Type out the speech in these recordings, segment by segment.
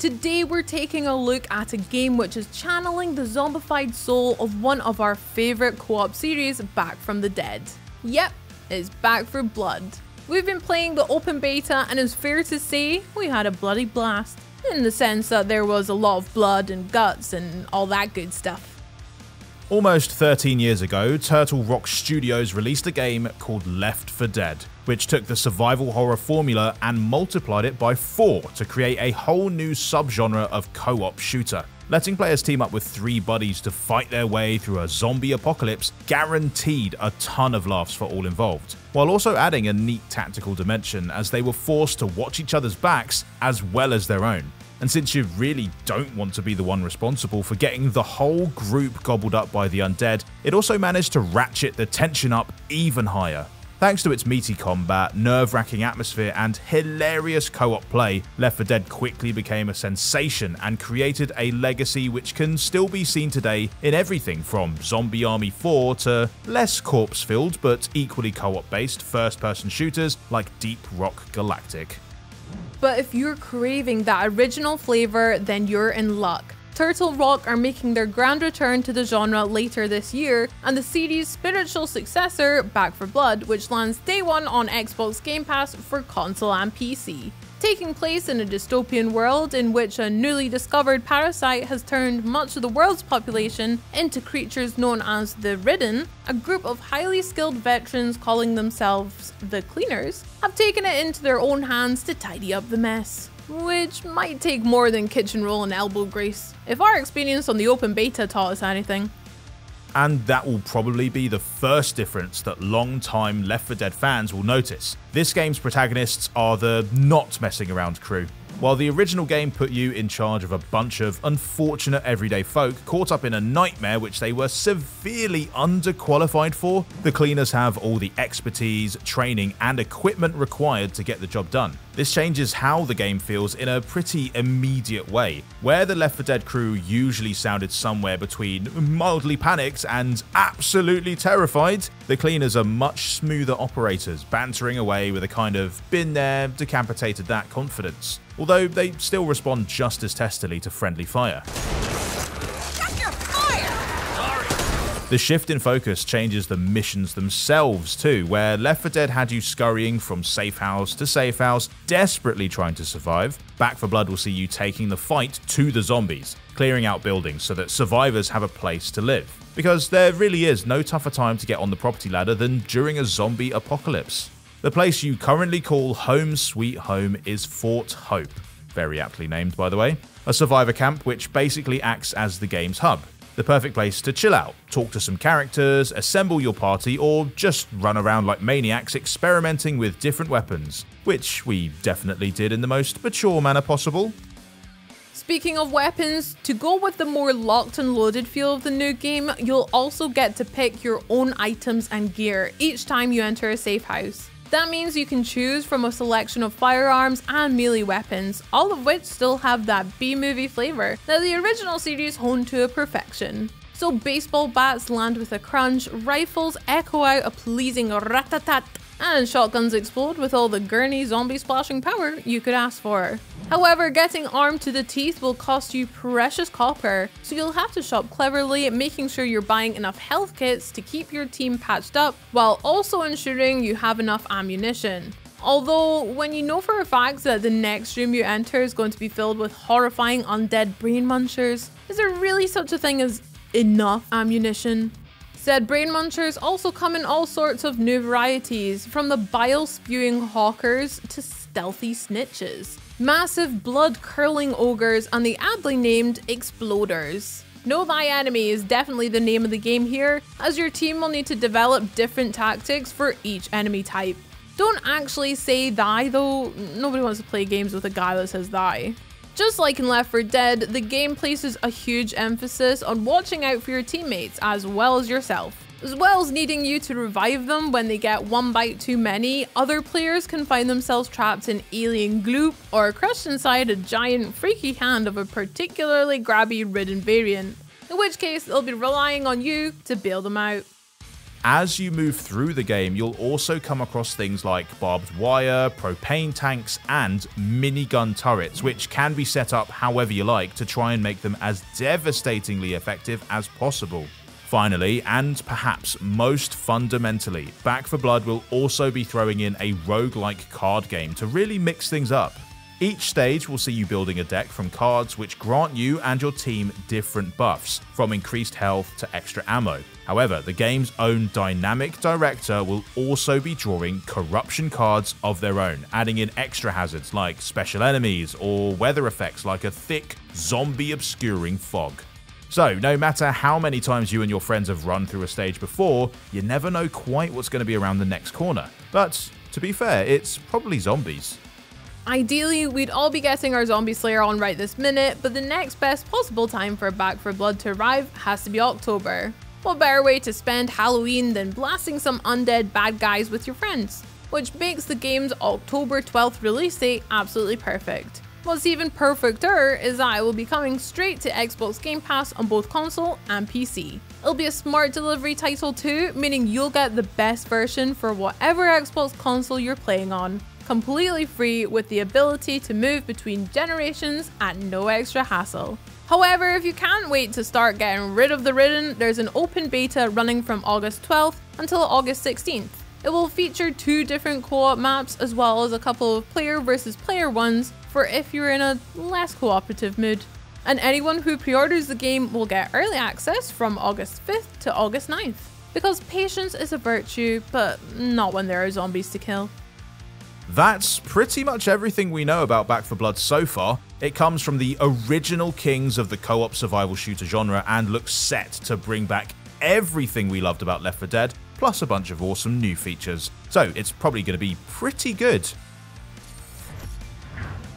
Today we're taking a look at a game which is channeling the zombified soul of one of our favourite co-op series, Back from the Dead. Yep, it's Back 4 Blood. We've been playing the open beta and it's fair to say we had a bloody blast, in the sense that there was a lot of blood and guts and all that good stuff. Almost 13 years ago, Turtle Rock Studios released a game called Left 4 Dead, which took the survival horror formula and multiplied it by 4 to create a whole new subgenre of co-op shooter. Letting players team up with 3 buddies to fight their way through a zombie apocalypse guaranteed a ton of laughs for all involved, while also adding a neat tactical dimension as they were forced to watch each other's backs as well as their own. And since you really don't want to be the one responsible for getting the whole group gobbled up by the undead, it also managed to ratchet the tension up even higher. Thanks to its meaty combat, nerve-wracking atmosphere, and hilarious co-op play, Left 4 Dead quickly became a sensation and created a legacy which can still be seen today in everything from Zombie Army 4 to less corpse-filled but equally co-op based first-person shooters like Deep Rock Galactic. But if you're craving that original flavour, then you're in luck. Turtle Rock are making their grand return to the genre later this year, and the series' spiritual successor, Back 4 Blood, which lands day one on Xbox Game Pass for console and PC. Taking place in a dystopian world in which a newly discovered parasite has turned much of the world's population into creatures known as the Ridden, a group of highly skilled veterans calling themselves the Cleaners have taken it into their own hands to tidy up the mess. Which might take more than kitchen roll and elbow grease, if our experience on the open beta taught us anything. And that will probably be the first difference that long-time Left 4 Dead fans will notice. This game's protagonists are the not messing around crew. While the original game put you in charge of a bunch of unfortunate everyday folk caught up in a nightmare which they were severely underqualified for, the Cleaners have all the expertise, training, and equipment required to get the job done. This changes how the game feels in a pretty immediate way. Where the Left 4 Dead crew usually sounded somewhere between mildly panicked and absolutely terrified, the Cleaners are much smoother operators, bantering away with a kind of been there, decapitated that confidence. Although they still respond just as testily to friendly fire. The shift in focus changes the missions themselves too, where Left 4 Dead had you scurrying from safe house to safe house, desperately trying to survive. Back 4 Blood will see you taking the fight to the zombies, clearing out buildings so that survivors have a place to live. Because there really is no tougher time to get on the property ladder than during a zombie apocalypse. The place you currently call home sweet home is Fort Hope, very aptly named by the way, a survivor camp which basically acts as the game's hub. The perfect place to chill out, talk to some characters, assemble your party, or just run around like maniacs experimenting with different weapons, which we definitely did in the most mature manner possible. Speaking of weapons, to go with the more locked and loaded feel of the new game, you'll also get to pick your own items and gear each time you enter a safe house. That means you can choose from a selection of firearms and melee weapons, all of which still have that B-movie flavour that the original series honed to a perfection. So baseball bats land with a crunch, rifles echo out a pleasing rat-tat-tat, and shotguns explode with all the gurney zombie splashing power you could ask for. However, getting armed to the teeth will cost you precious copper, so you'll have to shop cleverly, making sure you're buying enough health kits to keep your team patched up, while also ensuring you have enough ammunition. Although, when you know for a fact that the next room you enter is going to be filled with horrifying undead brain munchers, is there really such a thing as enough ammunition? Said brain munchers also come in all sorts of new varieties, from the bile-spewing hawkers to stealthy snitches, massive blood-curling ogres, and the aptly named exploders. Know Thy Enemy is definitely the name of the game here, as your team will need to develop different tactics for each enemy type. Don't actually say thy though, nobody wants to play games with a guy that says thy. Just like in Left 4 Dead, the game places a huge emphasis on watching out for your teammates as well as yourself. As well as needing you to revive them when they get one bite too many, other players can find themselves trapped in alien gloop or crushed inside a giant freaky hand of a particularly grabby ridden variant, in which case they'll be relying on you to bail them out. As you move through the game, you'll also come across things like barbed wire, propane tanks, and minigun turrets, which can be set up however you like to try and make them as devastatingly effective as possible. Finally, and perhaps most fundamentally, Back 4 Blood will also be throwing in a roguelike card game to really mix things up. Each stage will see you building a deck from cards which grant you and your team different buffs, from increased health to extra ammo. However, the game's own dynamic director will also be drawing corruption cards of their own, adding in extra hazards like special enemies or weather effects like a thick, zombie-obscuring fog. So, no matter how many times you and your friends have run through a stage before, you never know quite what's going to be around the next corner. But, to be fair, it's probably zombies. Ideally, we'd all be getting our Zombie Slayer on right this minute, but the next best possible time for Back 4 Blood to arrive has to be October. What better way to spend Halloween than blasting some undead bad guys with your friends? Which makes the game's October 12th release date absolutely perfect. What's even perfecter is that it will be coming straight to Xbox Game Pass on both console and PC. It'll be a smart delivery title too, meaning you'll get the best version for whatever Xbox console you're playing on, completely free with the ability to move between generations at no extra hassle. However, if you can't wait to start getting rid of the ridden, there's an open beta running from August 12th until August 16th. It will feature 2 different co-op maps as well as a couple of player versus player ones for if you're in a less cooperative mood. And anyone who pre-orders the game will get early access from August 5th to August 9th. Because patience is a virtue, but not when there are zombies to kill. That's pretty much everything we know about Back 4 Blood so far. It comes from the original kings of the co-op survival shooter genre and looks set to bring back everything we loved about Left 4 Dead, plus a bunch of awesome new features. So it's probably going to be pretty good.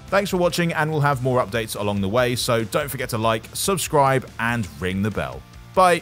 Thanks for watching, and we'll have more updates along the way, so don't forget to like, subscribe, and ring the bell. Bye!